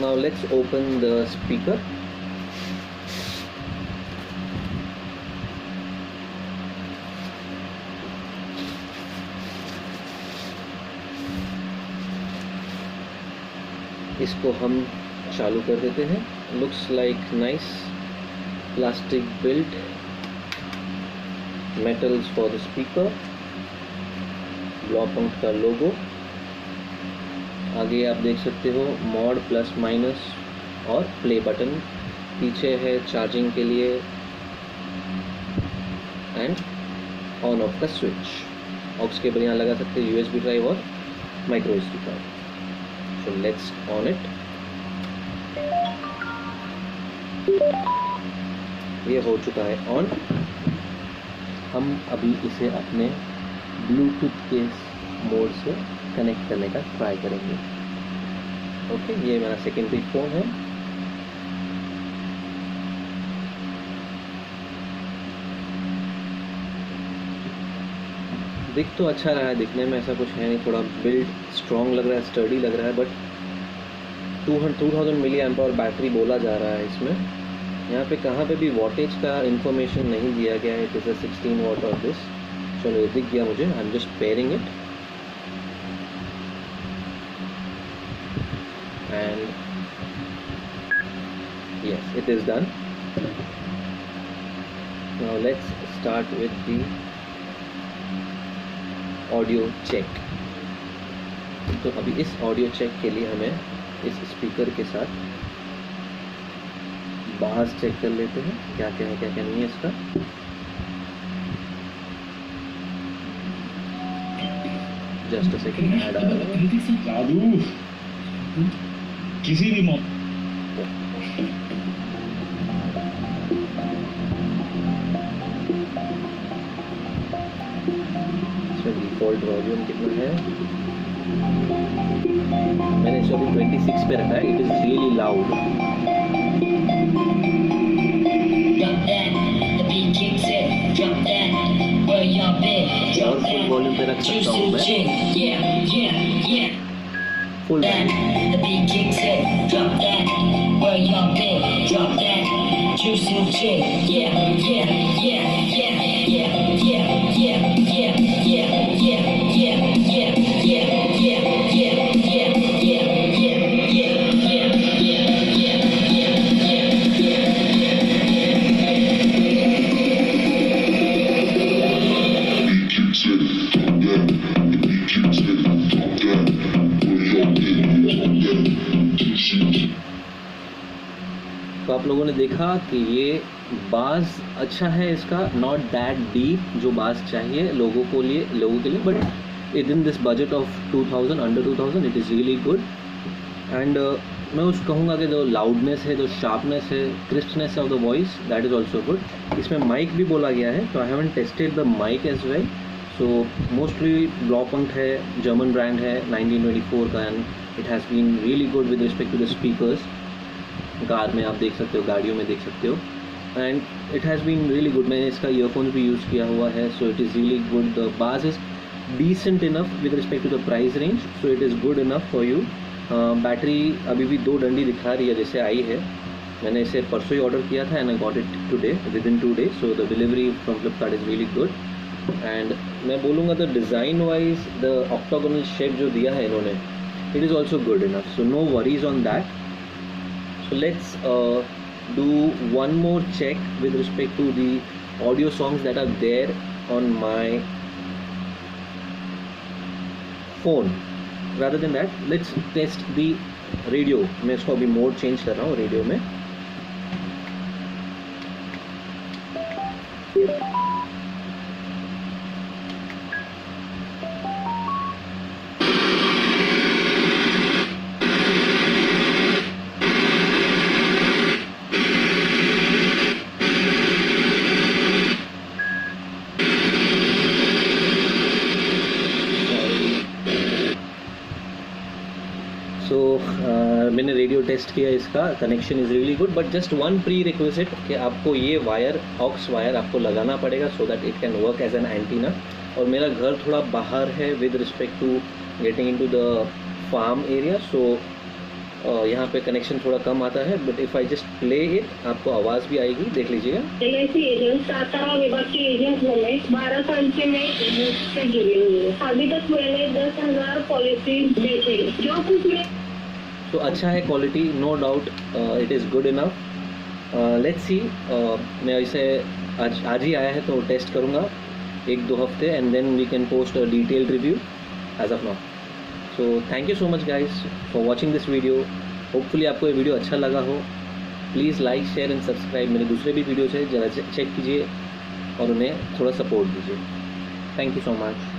Now let's open the speaker. इसको हम चालू कर देते हैं. Looks like nice plastic built metals for the speaker. Blaupunkt का लोगो. आगे आप देख सकते हो मॉड प्लस माइनस और प्ले बटन. पीछे है चार्जिंग के लिए एंड ऑन ऑफ का स्विच. ऑक्स केबल यहाँ लगा सकते हैं, USB ड्राइव और micro SD card. So let's on it. ये हो चुका है ऑन. हम अभी इसे अपने ब्लूटूथ के मोड से कनेक्ट करने का ट्राई करेंगे. ओके, ये मेरा सेकेंडरी फ़ोन है. दिख तो अच्छा रहा है, दिखने में ऐसा कुछ है नहीं, थोड़ा बिल्ड स्ट्रॉन्ग लग रहा है, स्टर्डी लग रहा है, but 2000 milli amp hour battery बोला जा रहा है इसमें. यहाँ पे कहाँ पे भी वॉटेज का इंफॉर्मेशन नहीं दिया गया है. It is a 16 watt of this. चलो ये दिख गया मुझे. I am just pairing it and yes, it is done. Now let's start with the audio check. तो अभी इस ऑडियो चेक के लिए हमें इस स्पीकर के साथ बास चेक कर लेते हैं, क्या क्या है क्या क्या नहीं है इसका. Just a second. ऐड आ रहा है. दादू किसी भी मौके डिफ़ॉल्ट वॉल्यूम कितना है? मैंने इसे अभी 26 पे रखा है. It is really loud. और फुल वॉल्यूम पे रख सकता हूँ मैं. फुल तो आप लोगों ने देखा कि ये बास अच्छा है इसका. नॉट दैट डीप जो बास चाहिए लोगों के लिए, but it in this budget of 2000, under 2000 it is really good. And मैं उसको कहूँगा कि जो लाउडनेस है, जो शार्पनेस है, crispness of the voice, that is also good. इसमें माइक भी बोला गया है, तो I haven't tested the mic as well. So mostly Blaupunkt है, जर्मन ब्रांड है, 1924 का, and it has been really good with respect to the speakers. Car में आप देख सकते हो, गाड़ियों में देख सकते हो, and it has been really good. मैंने इसका ईयरफोन्स भी यूज़ किया हुआ है. So it is really good. The bass is decent enough with respect to the price range. So it is good enough for you. Battery अभी भी 2 डंडी दिखा रही है जैसे आई है. मैंने इसे परसों ही ऑर्डर किया था and I got it today with in 2 days. So the delivery from Flipkart is really good. And मैं बोलूँगा the design wise the octagonal shape जो दिया है इन्होंने, it is also good enough. So no worries on that. So let's do one more check with respect to the audio songs that are there on my phone. Rather than that, let's test the radio. मैं इसको अभी mode change कर रहा हूँ radio में. मैंने radio test किया, इसका connection is really good. But just one prerequisite कि आपको ये वायर, ऑक्स वायर आपको लगाना पड़ेगा so that it can work as an antenna. और मेरा घर थोड़ा बाहर है with respect to getting into the farm area. So यहाँ पे कनेक्शन थोड़ा कम आता है, but if I just play it आपको आवाज़ भी आएगी, देख लीजिएगा। LIC एजेंट सातारा विभाग के एजेंट हूँ मैं, 12 साल से मैं से जुड़ी हुई हूँ। अभी तक मैंने 10,000 पॉलिसी बेची, जो कुछ मैं तो अच्छा है quality, no doubt it is good enough. Let's see, मैं इसे आज ही आया है तो टेस्ट करूँगा 1-2 हफ्ते, and then we can post a detailed review as of now. So thank you so much guys for watching this video. Hopefully आपको ये वीडियो अच्छा लगा हो। Please like, share and subscribe. मेरे दूसरे भी वीडियोज़ है, ज़रा चेक कीजिए और उन्हें थोड़ा सपोर्ट दीजिए। Thank you so much.